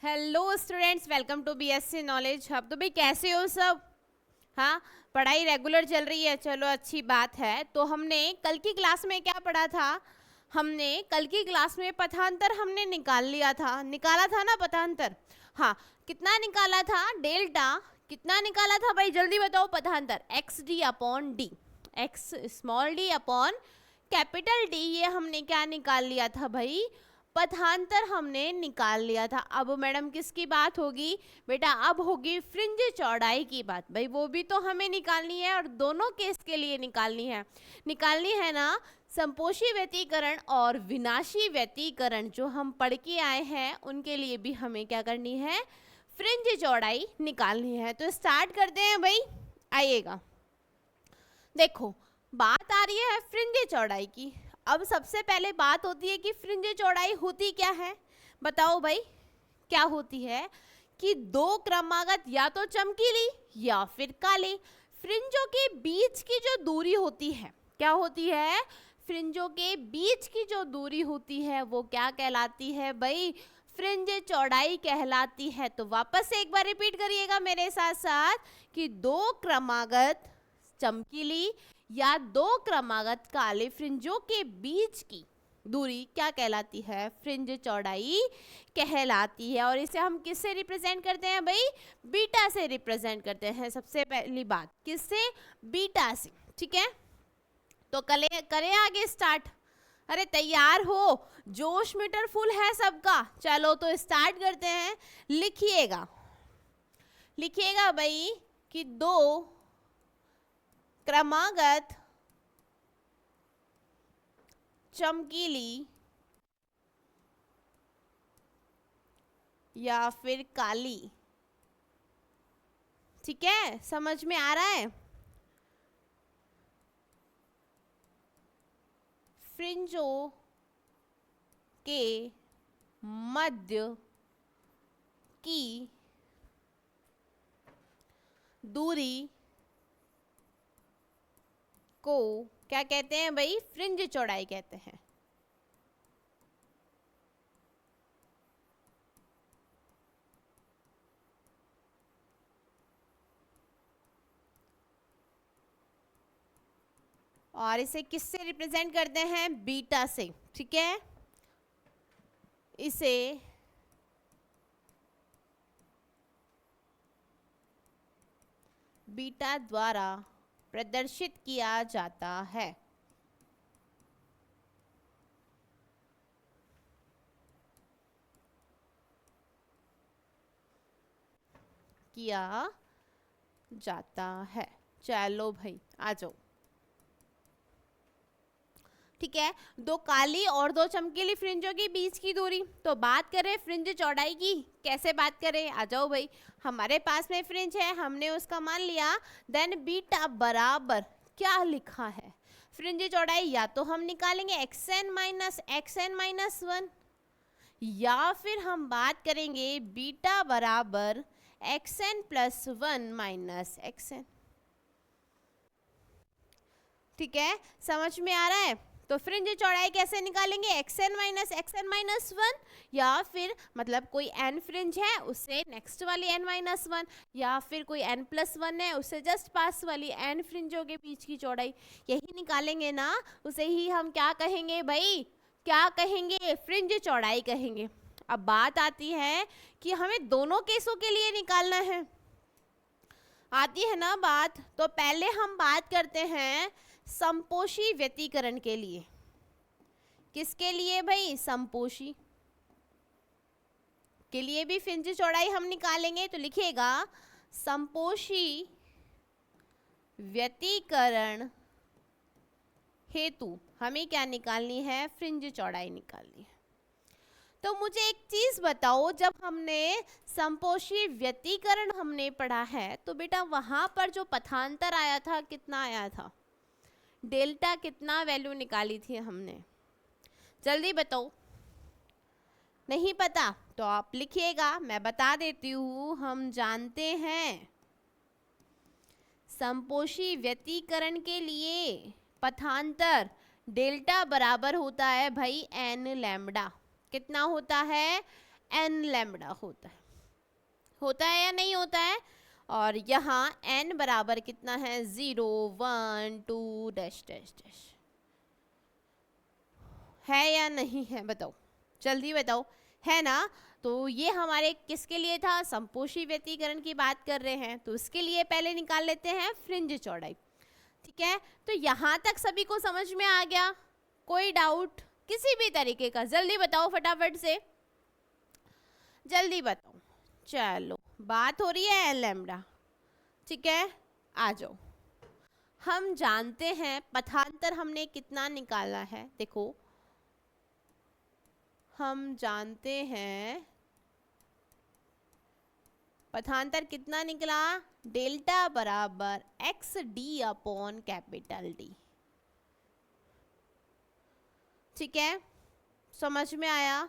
Hello students, welcome to BSc knowledge hub. तो भाई कैसे हो सब? हाँ, पढ़ाई रेगुलर चल रही है, चलो अच्छी बात है। तो हमने कल की क्लास में क्या पढ़ा था? हमने कल की क्लास में पथांतर हमने निकाला था ना पथांतर। हाँ, कितना निकाला था? डेल्टा कितना निकाला था भाई, जल्दी बताओ। पथांतर x d upon d, x small d upon capital d, ये हमने क्या निकाल लिया था भाई? पथांतर हमने निकाल लिया था। अब मैडम किसकी बात होगी बेटा? अब होगी फ्रिंज चौड़ाई की बात। भाई वो भी तो हमें निकालनी है और दोनों केस के लिए निकालनी है ना। संपोषी व्यतिकरण और विनाशी व्यतिकरण जो हम पढ़ के आए हैं उनके लिए भी हमें क्या करनी है? फ्रिंज चौड़ाई निकालनी है। तो स्टार्ट करते हैं भाई, आइएगा। देखो, बात आ रही है फ्रिंज चौड़ाई की। अब सबसे पहले बात होती है कि फ्रिंज चौड़ाई होती क्या है, बताओ भाई। क्या होती है कि दो क्रमागत या तो चमकीली या फिर काली फ्रिंजों के बीच की जो दूरी होती है, क्या होती है? फ्रिंजों के बीच की जो दूरी होती है वो क्या कहलाती है भाई? फ्रिंज चौड़ाई कहलाती है। तो वापस से एक बार रिपीट करिएगा मेरे साथ साथ कि दो क्रमागत चमकीली या दो क्रमागत काले फ्रिंजों के बीच की दूरी क्या कहलाती है? फ्रिंज चौड़ाई कहलाती है। और इसे हम किससे रिप्रेजेंट करते हैं भाई? बीटा से रिप्रेजेंट करते हैं। सबसे पहली बात किससे? बीटा से, ठीक है। तो करें आगे स्टार्ट। अरे तैयार हो? जोश मीटर फुल है सबका? चलो तो स्टार्ट करते हैं। लिखिएगा भाई कि दो क्रमागत चमकीली या फिर काली, ठीक है, समझ में आ रहा है? फ्रिंजों के मध्य की दूरी को क्या कहते हैं भाई? फ्रिंज चौड़ाई कहते हैं। और इसे किससे रिप्रेजेंट करते हैं? बीटा से, ठीक है। इसे बीटा द्वारा प्रदर्शित किया जाता है। चलो भाई आ जाओ, ठीक है। दो काली और दो चमकीली फ्रिंजों के बीच की दूरी। तो बात करें फ्रिंज चौड़ाई की, कैसे बात करें? आ जाओ भाई। हमारे पास में फ्रिंज है, हमने उसका मान लिया। देन बीटा बराबर क्या लिखा है? फ्रिंज चौड़ाई या तो हम निकालेंगे एक्स एन माइनस वन, या फिर हम बात करेंगे बीटा बराबर x n plus one minus x n, ठीक है। समझ में आ रहा है? तो फ्रिंज चौड़ाई कैसे निकालेंगे? एक्स एन माइनस वन, या फिर मतलब कोई एन फ्रिंज है उससे नेक्स्ट वाली एन माइनस वन, या फिर कोई एन प्लस वन है उससे जस्ट पास वाली एन फ्रिंजों के बीच की चौड़ाई, यही निकालेंगे ना। उसे ही हम क्या कहेंगे भाई? क्या कहेंगे? फ्रिंज चौड़ाई कहेंगे। अब बात आती है कि हमें दोनों केसों के लिए निकालना है, आती है ना बात। तो पहले हम बात करते हैं संपोषी व्यतिकरण के लिए। किसके लिए भाई? संपोषी के लिए भी फ्रिंज चौड़ाई हम निकालेंगे। तो लिखिएगा संपोषी व्यतिकरण हेतु हमें क्या निकालनी है? फ्रिंज चौड़ाई निकालनी है। तो मुझे एक चीज बताओ, जब हमने संपोषी व्यतिकरण हमने पढ़ा है तो बेटा वहां पर जो पथांतर आया था कितना आया था? डेल्टा कितना वैल्यू निकाली थी हमने? जल्दी बताओ। नहीं पता तो आप लिखिएगा, मैं बता देती हूँ। हम जानते हैं संपोषी व्यतिकरण के लिए पथांतर डेल्टा बराबर होता है भाई एन लैम्बडा। कितना होता है? n लैम्बडा होता है या नहीं होता है। और यहाँ n बराबर कितना है 0 1 2 डैश डैश डैश, है या नहीं है बताओ, जल्दी बताओ, है ना। तो ये हमारे किसके लिए था, संपोषी व्यतिकरण की बात कर रहे हैं, तो इसके लिए पहले निकाल लेते हैं फ्रिंज चौड़ाई। ठीक है, तो यहाँ तक सभी को समझ में आ गया, कोई डाउट किसी भी तरीके का, जल्दी बताओ फटाफट से, जल्दी बताओ। चलो बात हो रही है एन लैम्बडा, ठीक है, आ जाओ। हम जानते हैं पथांतर हमने कितना निकाला है, देखो हम जानते हैं पथांतर कितना निकला, डेल्टा बराबर x d upon capital D. ठीक है, समझ में आया।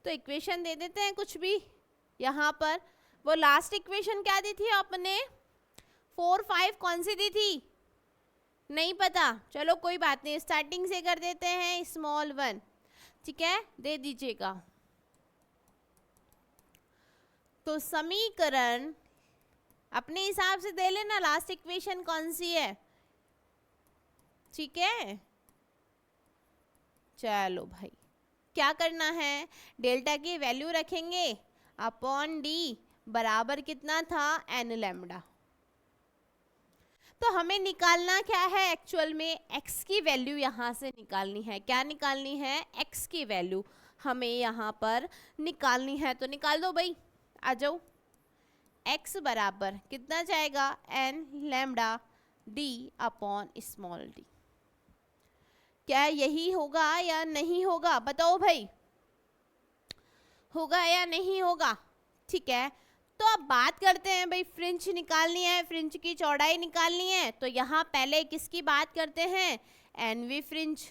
तो इक्वेशन दे देते हैं कुछ भी यहाँ पर। वो लास्ट इक्वेशन क्या दी थी आपने, 4 5 कौन सी दी थी, नहीं पता, चलो कोई बात नहीं, स्टार्टिंग से कर देते हैं स्मॉल 1। ठीक है, दे दीजिएगा। तो समीकरण अपने हिसाब से दे लेना, लास्ट इक्वेशन कौन सी है। ठीक है, चलो भाई क्या करना है, डेल्टा की वैल्यू रखेंगे अपॉन डी बराबर कितना था एन लैम्बडा। तो हमें निकालना क्या है एक्चुअल में, x की वैल्यू यहाँ से निकालनी है। क्या निकालनी है, x की वैल्यू हमें यहाँ पर निकालनी है, तो निकाल दो भाई, आ जाओ। x बराबर कितना जाएगा, n lambda d upon small d। क्या यही होगा या नहीं होगा, बताओ भाई, होगा या नहीं होगा। ठीक है, तो अब बात करते हैं भाई, फ्रिंज निकालनी है, फ्रिंज की चौड़ाई निकालनी है, तो यहाँ पहले किसकी बात करते हैं, एनवी फ्रिंज।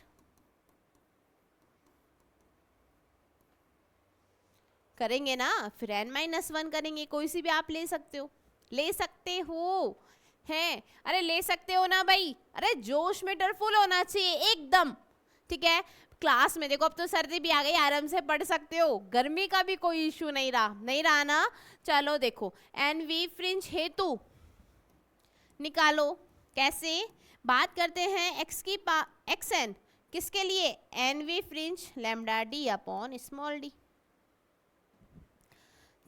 करेंगे ना, फिर n-1 करेंगे, कोई सी भी आप ले सकते हो, ले सकते हो हैं, अरे ले सकते हो ना भाई, अरे जोश में फुल होना चाहिए एकदम। ठीक है, क्लास में देखो अब तो सर्दी भी आ गई, आराम से पढ़ सकते हो, गर्मी का भी कोई इशू नहीं रहा ना। चलो देखो, एन वी फ्रिंज हेतु निकालो, कैसे, बात करते हैं एक्स की एक्स एन, किसके लिए, n v fringe lambda d upon small d.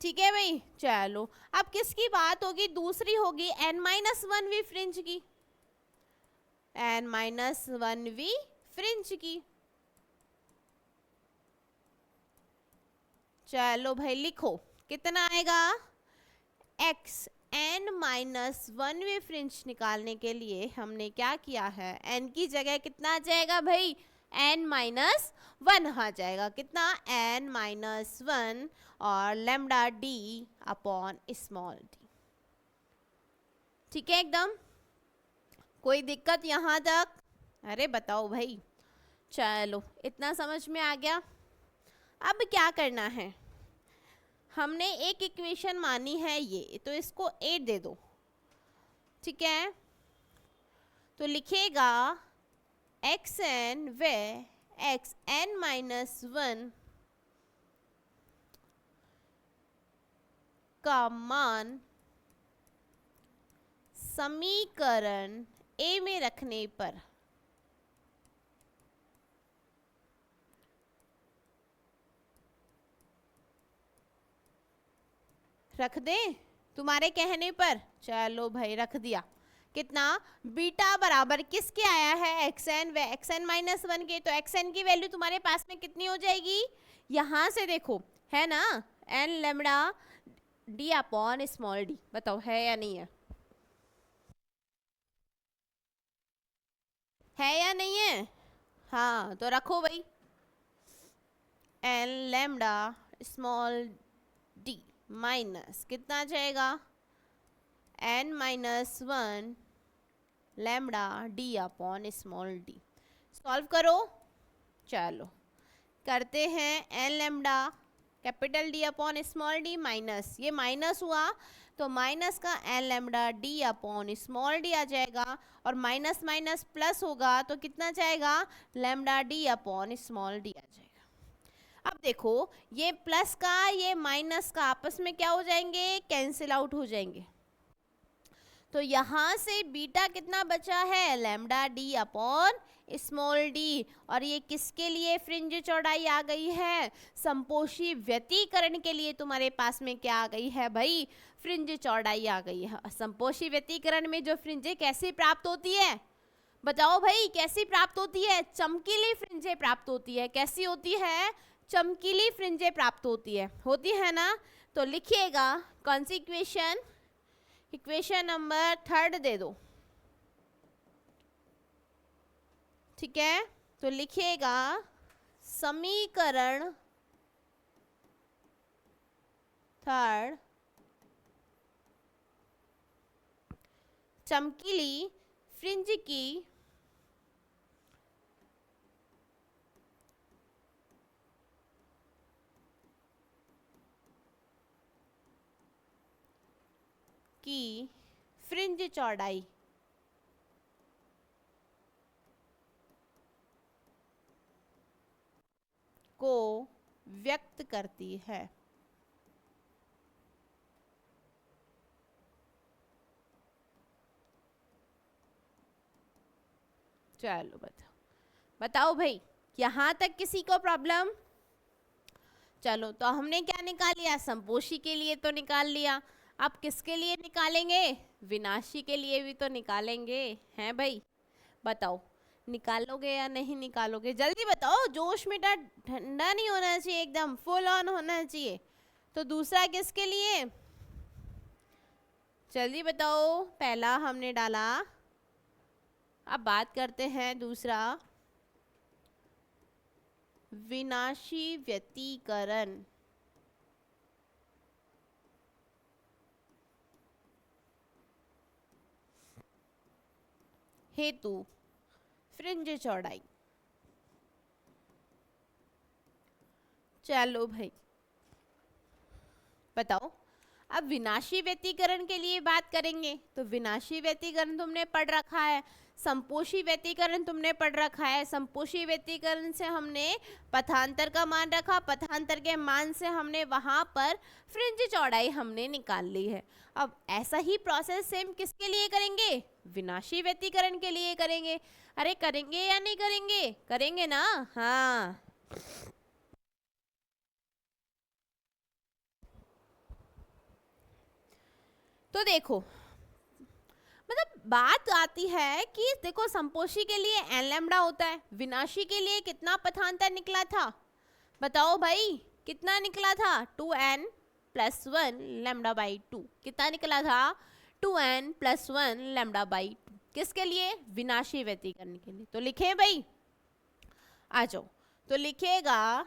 ठीक है भाई, चलो अब किसकी बात होगी, दूसरी होगी n-1 वी फ्रिंज की, n-1 वी फ्रिंज की। चलो भाई लिखो, कितना आएगा, x n-1 वे फ्रिंज निकालने के लिए हमने क्या किया है, n की जगह कितना आ जाएगा भाई, n-1 आ जाएगा, कितना n-1 और lambda d upon small d। ठीक है एकदम, कोई दिक्कत यहाँ तक, अरे बताओ भाई। चलो इतना समझ में आ गया। अब क्या करना है, हमने एक इक्वेशन मानी है ये, तो इसको 8 दे दो। ठीक है, तो लिखेगा एक्स एन व एक्स n-1 का मान समीकरण ए में रखने पर रख दे, तुम्हारे कहने पर, चलो भाई रख दिया। कितना, बीटा बराबर किसके आया है, एक्स एन व एक्स n-1 के, तो एक्स एन की वैल्यू तुम्हारे पास में कितनी हो जाएगी, यहां से देखो है ना, n lambda d upon small d, बताओ है या नहीं है या नहीं है, हाँ तो रखो भाई, n lambda small d minus कितना आ जाएगा, n-1 lambda d upon small d. Solve करो, चलो करते हैं, n lambda capital d upon small d minus, ये माइनस हुआ तो माइनस का n lambda d upon small d आ जाएगा, और माइनस माइनस प्लस होगा तो कितना जाएगा, lambda d upon small d आ जाएगा। अब देखो, ये प्लस का ये माइनस का आपस में क्या हो जाएंगे, कैंसिल आउट हो जाएंगे। तो यहाँ से बीटा कितना बचा है, lambda D upon small D. और ये किसके लिए फ्रिंज चौड़ाई आ गई है, संपोषी व्यतिकरण के लिए तुम्हारे पास में क्या आ गई है भाई, फ्रिंज चौड़ाई आ गई है। संपोषी व्यतिकरण में जो फ्रिंजें कैसे प्राप्त होती है, बताओ भाई कैसी प्राप्त होती है, चमकीली फ्रिंजें प्राप्त होती है। कैसी होती है, चमकीली फ्रिंजें प्राप्त होती है ना। तो लिखिएगा कौन सी इक्वेशन, इक्वेशन नंबर 3 दे दो, ठीक है। तो लिखिएगा समीकरण 3 चमकीली फ्रिंज की फ्रिंज चौड़ाई को व्यक्त करती है। चलो बताओ भाई, यहां तक किसी को प्रॉब्लम। चलो तो हमने क्या निकाल लिया, संपोषी के लिए तो निकाल लिया, अब किसके लिए निकालेंगे, विनाशी के लिए भी तो निकालेंगे, हैं भाई। बताओ निकालोगे या नहीं निकालोगे, जल्दी बताओ, जोश में ठंडा नहीं होना चाहिए, एकदम फुल ऑन होना चाहिए। तो दूसरा किसके लिए, जल्दी बताओ। पहला हमने डाला, अब बात करते हैं दूसरा, विनाशी व्यतिकरण हेतु फ्रिंज चौड़ाई। चलो भाई बताओ, अब विनाशी व्यतिकरण के लिए बात करेंगे। तो विनाशी व्यतिकरण तुमने पढ़ रखा है, संपोषी व्यतिकरण तुमने पढ़ रखा है। संपोषी व्यतिकरण से हमने पथांतर का मान रखा, पथांतर के मान से हमने वहां पर फ्रिंज चौड़ाई हमने निकाल ली है। अब ऐसा ही प्रोसेस सेम किसके लिए करेंगे, विनाशी व्यतिकरण के लिए करेंगे। अरे करेंगे या नहीं करेंगे, करेंगे ना, हाँ। तो देखो, मतलब बात आती है कि देखो संपोषी के लिए एन लैम्डा होता है, विनाशी के लिए कितना पथांतर निकला था, बताओ भाई कितना निकला था, 2n + 1 लैम्डा बाई 2। कितना निकला था, 2n + 1 लैम्डा बाई 2। किसके लिए, विनाशी व्यतिकरण के लिए। तो लिखे भाई, आ जाओ। तो लिखेगा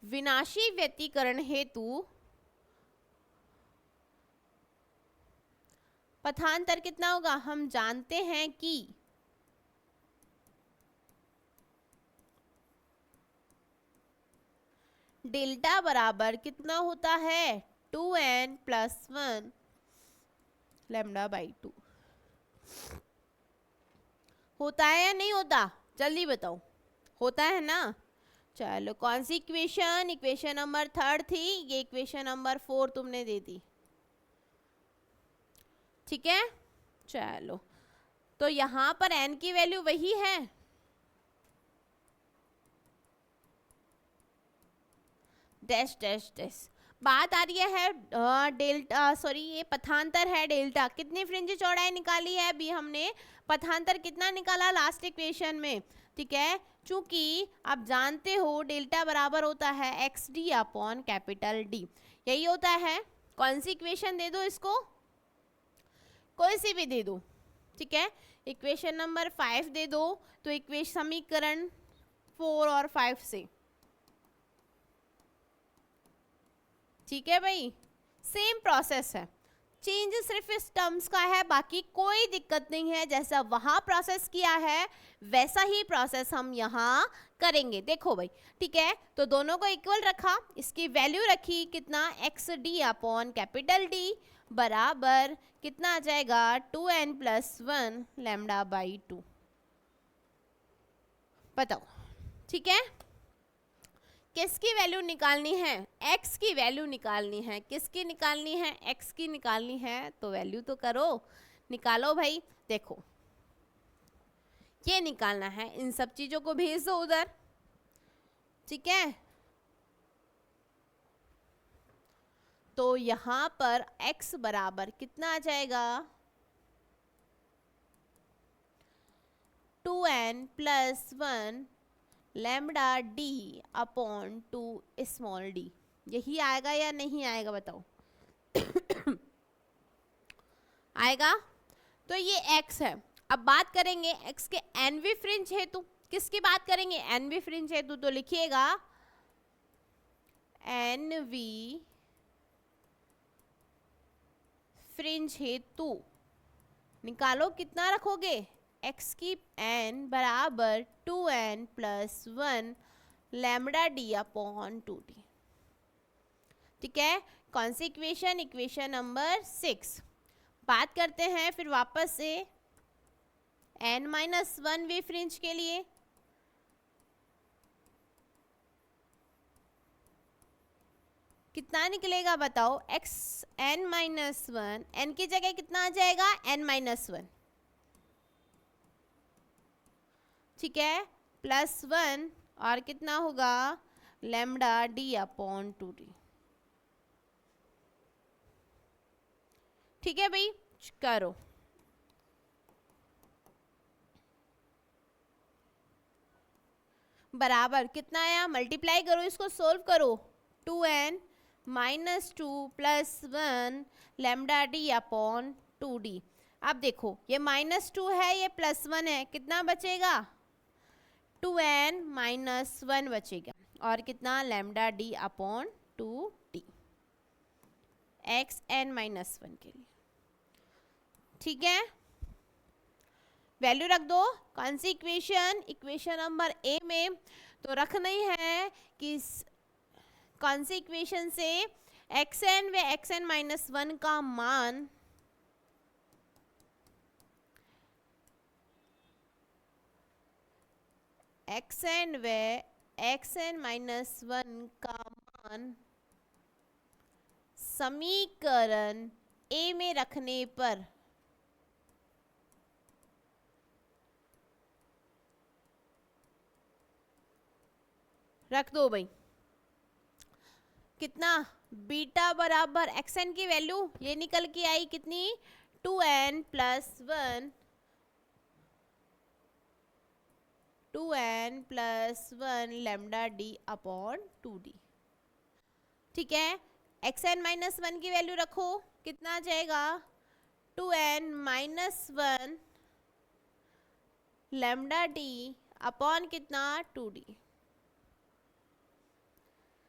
विनाशी व्यतिकरण हेतु पथांतर कितना होगा, हम जानते हैं कि डेल्टा बराबर कितना होता है, 2n + 1 लैम्डा बाई 2। होता है या नहीं होता, जल्दी बताओ, होता है ना। चलो कौन सी इक्वेशन, इक्वेशन नंबर 3 थी, ये इक्वेशन नंबर 4 तुमने दे दी, ठीक है। चलो तो यहां पर n की वैल्यू वही है, डैश डैश डैश। बात आ रही है डेल्टा, सॉरी ये पथांतर है डेल्टा। कितनी फ्रिंज चौड़ाई निकाली है अभी हमने, पथांतर कितना निकाला लास्ट इक्वेशन में, ठीक है। चूंकि आप जानते हो डेल्टा बराबर होता है XD अपॉन कैपिटल D, यही होता है। कौन सी इक्वेशन दे दो इसको, कोई सी भी दे दो, ठीक है। इक्वेशन नंबर 5 दे दो, तो इक्वेशन समीकरण 4 और 5 से, ठीक है भाई। सेम प्रोसेस है, चेंज सिर्फ इस टर्म्स का है, बाकी कोई दिक्कत नहीं है। जैसा वहां प्रोसेस किया है वैसा ही प्रोसेस हम यहाँ करेंगे। देखो भाई, ठीक है। तो दोनों को इक्वल रखा, इसकी वैल्यू रखी कितना, XD अपॉन कैपिटल D बराबर कितना आ जाएगा, 2n + 1 लैम्डा बाई 2। बताओ, ठीक है। किसकी वैल्यू निकालनी है? x की वैल्यू निकालनी है। किसकी निकालनी है? x की निकालनी है। तो वैल्यू तो करो, निकालो भाई। देखो ये निकालना है, इन सब चीजों को भेज दो उधर, ठीक है। तो यहां पर x बराबर कितना आ जाएगा? 2n plus 1 lambda D upon 2 small D. यही आएगा या नहीं आएगा बताओ? आएगा। तो ये x है। अब बात करेंगे x के nवी फ्रिंज हेतु। किसकी बात करेंगे? nवी फ्रिंज हेतु। तो लिखिएगा nवी फ्रिंज हेतु निकालो। कितना रखोगे? x की n बराबर 2n plus 1 lambda D upon 2d, ठीक है। कौन सी इक्वेशन? Equation number 6। बात करते हैं फिर वापस से n-1 वे फ्रिंज के लिए। कितना निकलेगा बताओ? x n-1, n की जगह कितना आ जाएगा? n-1, ठीक है, प्लस 1 और कितना होगा? लैम्डा डी अपॉन 2d, ठीक है भाई। करो, बराबर कितना आया? मल्टीप्लाई करो, इसको सोल्व करो। 2n minus 2 plus 1 lambda D upon 2d। अब देखो ये -2 है, ये +1 है, कितना बचेगा? 2n माइनस 1 बचेगा और कितना? Lambda D upon 2d x n-1 के लिए, ठीक है। वैल्यू रख दो। कौन सी इक्वेशन? इक्वेशन नंबर ए में। तो रखना ही है कि कौन सी इक्वेशन से xn व xn-1 का मान xn व xn-1 का मान समीकरण ए में रखने पर रख दो भाई। कितना? बीटा बराबर xn की वैल्यू ये निकल के आई कितनी? 2n plus 1 lambda D upon 2d, ठीक है। xn-1 की वैल्यू रखो, कितना आ जाएगा? 2n minus 1 lambda D upon कितना? 2d।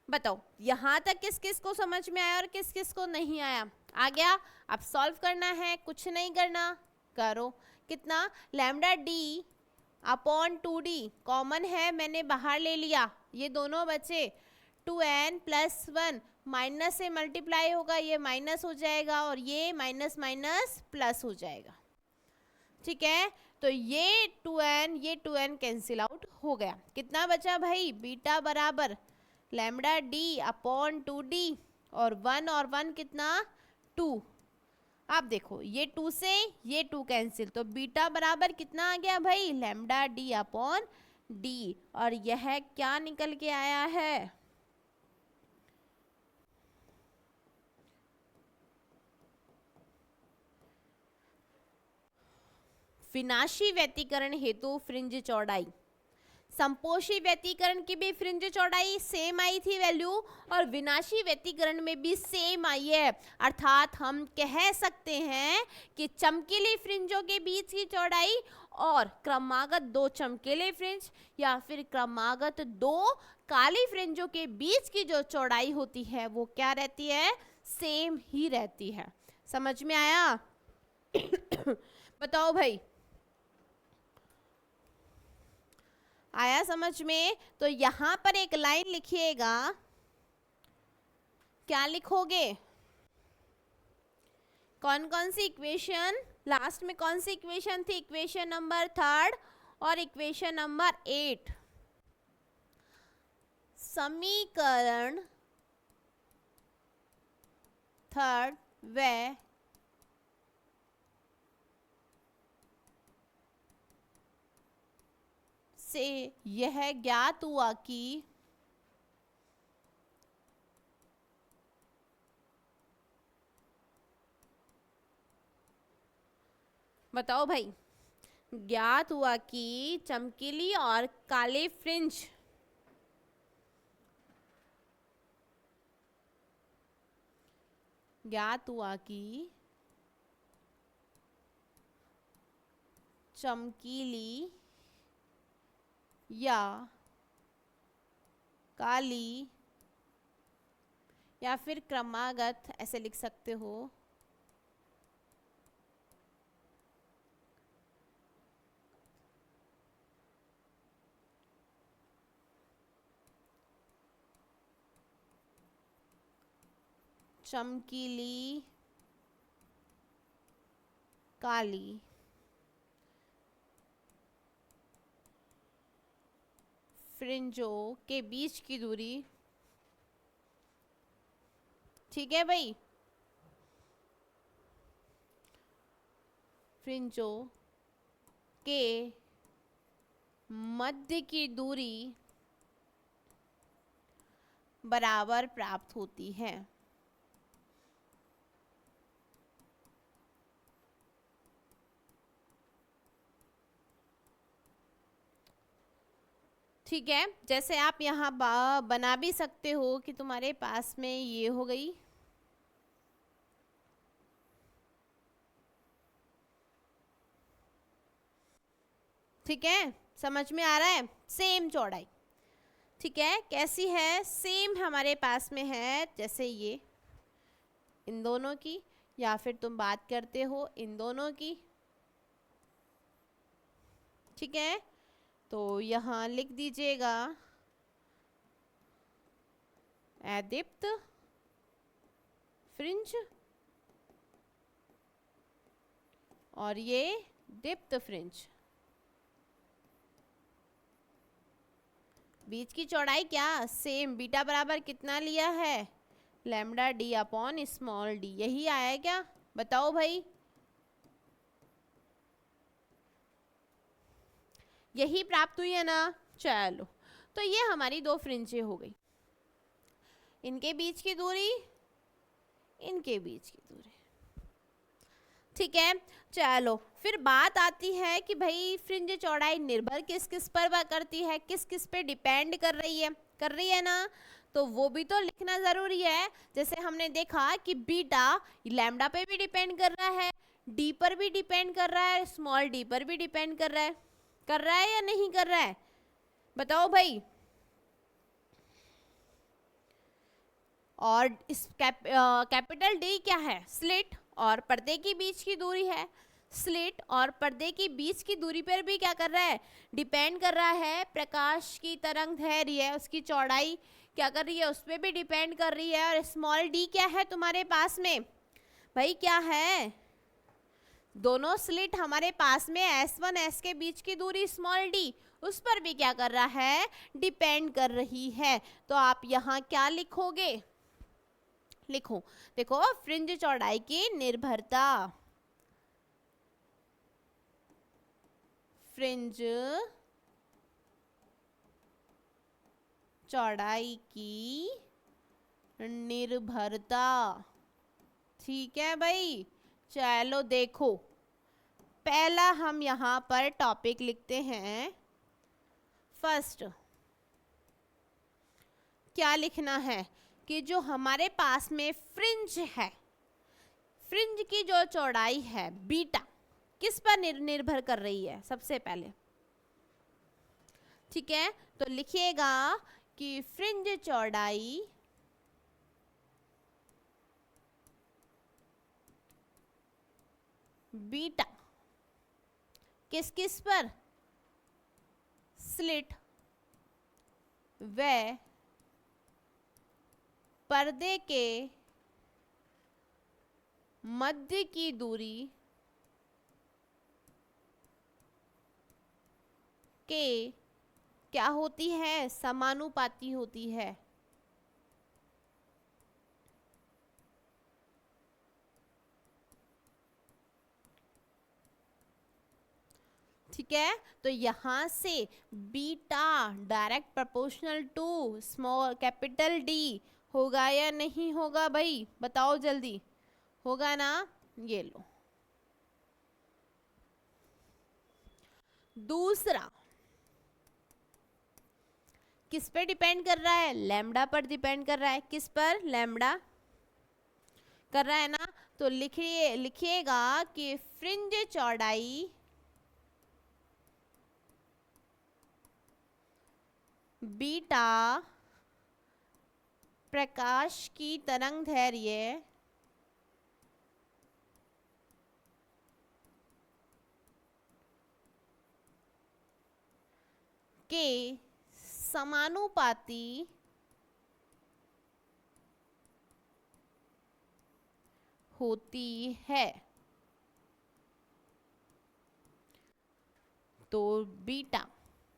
बताओ यहां तक किस किस को समझ में आया और किस किस को नहीं आया? आ गया। अब सॉल्व करना है, कुछ नहीं करना, करो। कितना? Lambda D upon 2d common है, मैंने बाहर ले लिया, ये दोनों बचे। 2n प्लस 1 माइनस से मल्टीप्लाई होगा, ये माइनस हो जाएगा और ये माइनस माइनस प्लस हो जाएगा, ठीक है। तो ये 2n कैंसिल आउट हो गया। कितना बचा भाई? बीटा बराबर लैम्डा डी अपॉन 2d और 1 कितना? 2। आप देखो ये 2 से ये 2 कैंसिल, तो बीटा बराबर कितना आ गया भाई? Lambda D upon D. और यह क्या निकल के आया है? विनाशी व्यतिकरण हेतु फ्रिंज चौड़ाई। संपोषी व्यतिकरण की भी फ्रिंज चौड़ाई सेम आई थी वैल्यू, और विनाशी व्यतिकरण में भी सेम आई है। अर्थात हम कह सकते हैं कि चमकीली फ्रिंजों के बीच की चौड़ाई और क्रमागत 2 चमकीले फ्रिंज या फिर क्रमागत 2 काली फ्रिंजों के बीच की जो चौड़ाई होती है वो क्या रहती है? सेम ही रहती है। समझ में आया? बताओ भाई, आया समझ में? तो यहां पर एक लाइन लिखिएगा। क्या लिखोगे? कौन कौन सी इक्वेशन लास्ट में? कौन सी इक्वेशन थी? इक्वेशन नंबर 3 और इक्वेशन नंबर 8। समीकरण थर्ड व से यह ज्ञात हुआ कि बताओ भाई, ज्ञात हुआ कि चमकीली और काले फ्रिंज ज्ञात हुआ कि चमकीली या काली या फिर क्रमागत ऐसे लिख सकते हो, चमकीली काली फ्रिंजों के बीच की दूरी, ठीक है भाई, फ्रिंजों के मध्य की दूरी बराबर प्राप्त होती है। ठीक है, जैसे आप यहाँ बना भी सकते हो कि तुम्हारे पास में ये हो गई, ठीक है, समझ में आ रहा है, सेम चौड़ाई, ठीक है, कैसी है, सेम हमारे पास में है, जैसे ये इन दोनों की, या फिर तुम बात करते हो इन दोनों की, ठीक है, तो यहाँ लिख दीजिएगा अदीप्त फ्रिंज और ये दीप्त फ्रिंज, बीच की चौड़ाई क्या सेम, बीटा बराबर कितना लिया है, lambda D upon small D, यही आया क्या, बताओ भाई, यही प्राप्त हुई है ना। चलो, तो ये हमारी दो फ्रिंजें हो गई, इनके बीच की दूरी, इनके बीच की दूरी, ठीक है। चलो, फिर बात आती है कि भाई फ्रिंज चौड़ाई निर्भर किस किस पर करती है, किस किस पे डिपेंड कर रही है ना, तो वो भी तो लिखना जरूरी है। जैसे हमने देखा कि बीटा लैम्डा पे भी डिपेंड कर रहा है, डी पर भी डिपेंड कर रहा है, स्मॉल डी पर भी डिपेंड कर रहा है या नहीं कर रहा है, बताओ भाई। और इस कैपिटल डी क्या है, स्लिट और पर्दे के बीच की दूरी है, स्लिट और पर्दे के बीच की दूरी पर भी क्या कर रहा है, डिपेंड कर रहा है, प्रकाश की तरंग दैर्घ्य है उसकी चौड़ाई क्या कर रही है, उस पर भी डिपेंड कर रही है। और स्मॉल डी क्या है तुम्हारे पास में भाई, क्या है, दोनों स्लिट हमारे पास में S1 S के बीच की दूरी स्मॉल डी, उस पर भी क्या कर रहा है, डिपेंड कर रही है। तो आप यहाँ क्या लिखोगे, लिखो, देखो फ्रिंज चौड़ाई की निर्भरता, फ्रिंज चौड़ाई की निर्भरता, ठीक है भाई। चलो देखो, पहला हम यहाँ पर टॉपिक लिखते हैं, फर्स्ट क्या लिखना है कि जो हमारे पास में फ्रिंज है, फ्रिंज की जो चौड़ाई है बीटा किस पर निर्भर कर रही है सबसे पहले, ठीक है, तो लिखिएगा कि फ्रिंज चौड़ाई बीटा किस किस पर, स्लिट व पर्दे के मध्य की दूरी के क्या होती है, समानुपाती होती है। ठीक है, तो यहां से beta direct proportional to small capital d होगा या नहीं होगा भाई, बताओ जल्दी, होगा ना। ये लो दूसरा, किस पे डिपेंड कर रहा है, लैम्डा पर डिपेंड कर रहा है। किस पर, लैम्डा कर रहा है ना। तो लिखिएगा कि फ्रिंज चौड़ाई बीटा प्रकाश की तरंग दैर्घ्य के समानुपाती होती है। तो beta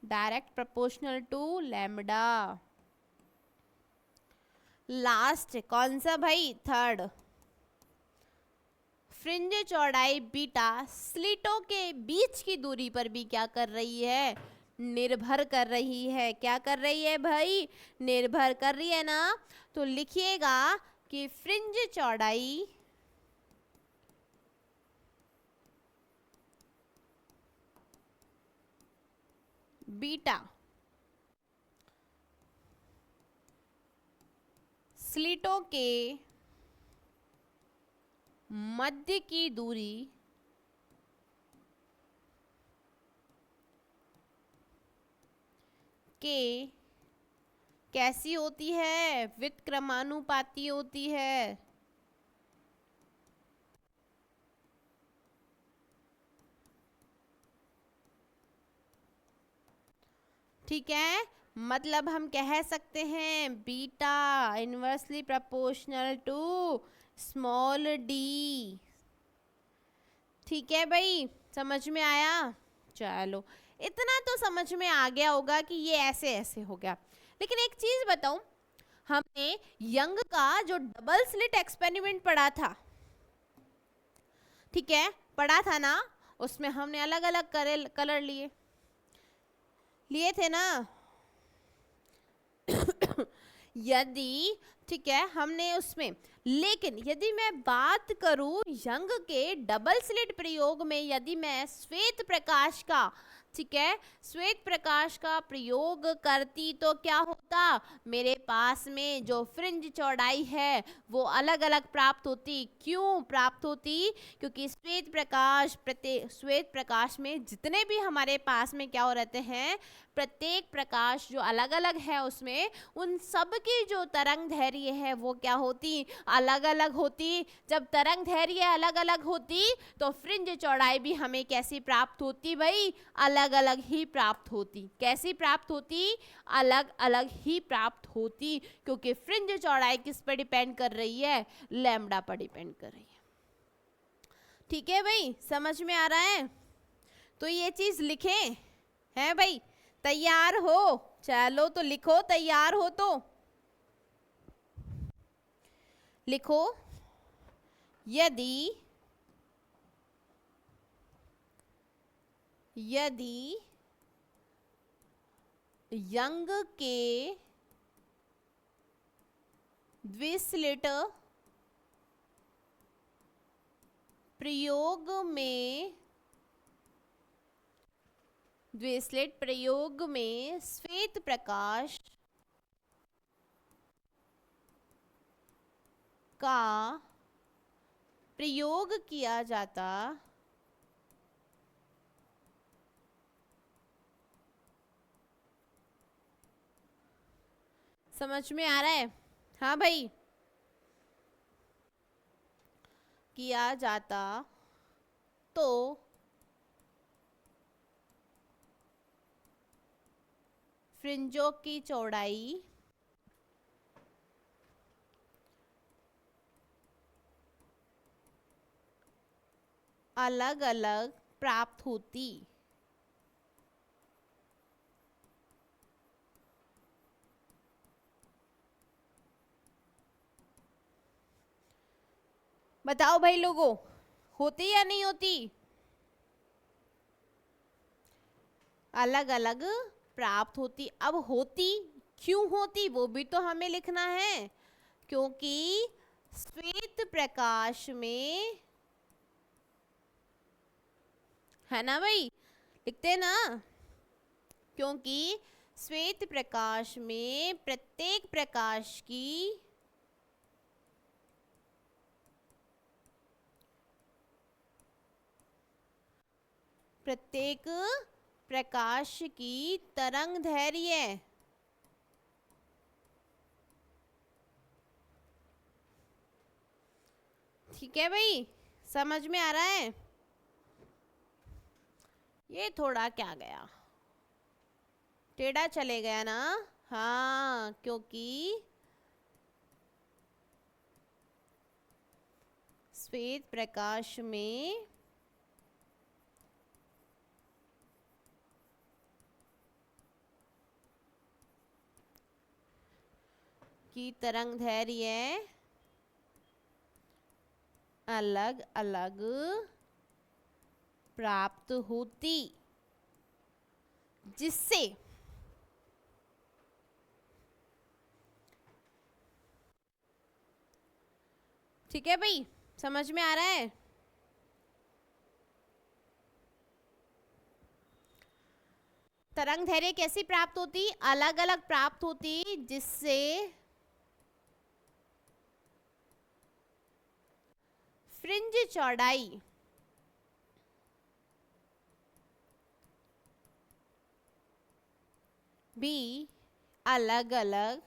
direct proportional to lambda. Last कौन सा भाई, थर्ड, फ्रिंज चौड़ाई बीटा स्लिटों के बीच की दूरी पर भी क्या कर रही है, निर्भर कर रही है। क्या कर रही है भाई, निर्भर कर रही है ना। तो लिखिएगा कि फ्रिंज चौड़ाई बीटा स्लिटों के मध्य की दूरी के कैसी होती है, व्युत्क्रमानुपाती होती है। ठीक है, मतलब हम कह सकते हैं beta inversely proportional to small d. ठीक है भाई, समझ में आया। चलो, इतना तो समझ में आ गया होगा कि ये ऐसे ऐसे हो गया। लेकिन एक चीज बताऊं, हमने यंग का जो डबल स्लिट एक्सपेरिमेंट पढ़ा था, ठीक है, पढ़ा था ना, उसमें हमने अलग अलग कलर लिए लिए थे ना। यदि, ठीक है, हमने उसमें, लेकिन यदि मैं बात करूं यंग के डबल स्लिट प्रयोग में, यदि मैं श्वेत प्रकाश का, ठीक है, श्वेत प्रकाश का प्रयोग करती तो क्या होता, मेरे पास में जो फ्रिंज चौड़ाई है वो अलग अलग प्राप्त होती। क्यों प्राप्त होती, क्योंकि श्वेत प्रकाश में जितने भी हमारे पास में क्या हो रहते हैं, प्रत्येक प्रकाश जो अलग अलग है उसमें, उन सब की जो तरंग दैर्घ्य है वो क्या होती, अलग अलग होती। जब तरंग दैर्घ्य अलग अलग होती तो फ्रिंज चौड़ाई भी हमें कैसी प्राप्त होती भाई, अलग अलग ही प्राप्त होती। कैसी प्राप्त होती, अलग अलग ही प्राप्त होती, क्योंकि फ्रिंज चौड़ाई किस पर डिपेंड कर रही है, लैम्डा पर डिपेंड कर रही है। ठीक है भाई, समझ में आ रहा है। तो ये चीज लिखें, है भाई, तैयार हो, चलो तो लिखो, तैयार हो तो लिखो। यदि यंग के द्विस्लिट प्रयोग में श्वेत प्रकाश का प्रयोग किया जाता समझ में आ रहा है, हाँ भाई, किया जाता तो फ्रिंजों की चौड़ाई अलग अलग प्राप्त होती। बताओ भाई लोगों, होती या नहीं होती? अलग अलग प्राप्त होती। अब होती क्यों होती वो भी तो हमें लिखना है, क्योंकि श्वेत प्रकाश में, है ना भाई, लिखते हैं ना, क्योंकि श्वेत प्रकाश में प्रत्येक प्रकाश की प्रत्येक प्रकाश की तरंग दैर्घ्य, ठीक है भाई, समझ में आ रहा है? ये थोड़ा क्या गया, टेढ़ा चले गया ना। हाँ, क्योंकि श्वेत प्रकाश में की तरंग दैर्घ्य अलग अलग प्राप्त होती, जिससे ठीक है भाई, समझ में आ रहा है? तरंग दैर्घ्य कैसी प्राप्त होती? अलग अलग प्राप्त होती, जिससे फ्रिंज चौड़ाई भी अलग अलग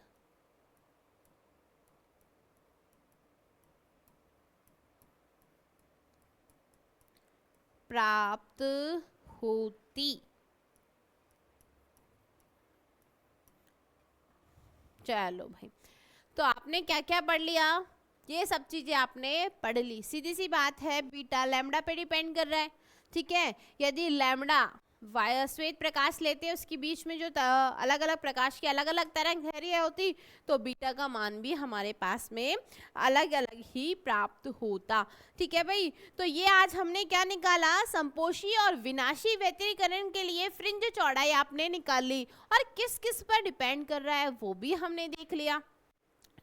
प्राप्त होती। चलो भाई, तो आपने क्या क्या पढ़ लिया? ये सब चीजें आपने पढ़ ली। सीधी सी बात है, बीटा लैम्डा पे डिपेंड कर रहा है, ठीक है। यदि लैम्डा श्वेत प्रकाश लेते हैं, उसके बीच में जो अलग अलग प्रकाश की अलग अलग तरंग दैर्घ्य होती, तो बीटा का मान भी हमारे पास में अलग अलग ही प्राप्त होता, ठीक है भाई। तो ये आज हमने क्या निकाला, संपोषी और विनाशी व्यतिकरण के लिए फ्रिंज चौड़ाई आपने निकाल ली, और किस किस पर डिपेंड कर रहा है वो भी हमने देख लिया,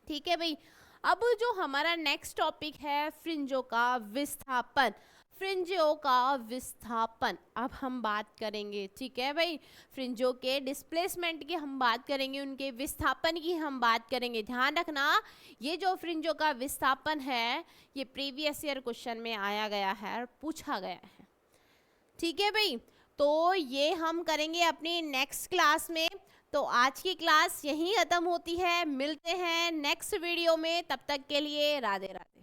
ठीक है भाई। अब जो हमारा नेक्स्ट टॉपिक है, फ्रिंजों का विस्थापन। फ्रिंजों का विस्थापन अब हम बात करेंगे, ठीक है भाई। फ्रिंजों के डिस्प्लेसमेंट की हम बात करेंगे, उनके विस्थापन की हम बात करेंगे। ध्यान रखना, ये जो फ्रिंजों का विस्थापन है, ये प्रीवियस ईयर क्वेश्चन में आया गया है, पूछा गया है, ठीक है भाई। तो ये हम करेंगे अपनी नेक्स्ट क्लास में। तो आज की क्लास यहीं खत्म होती है, मिलते हैं नेक्स्ट वीडियो में, तब तक के लिए राधे राधे।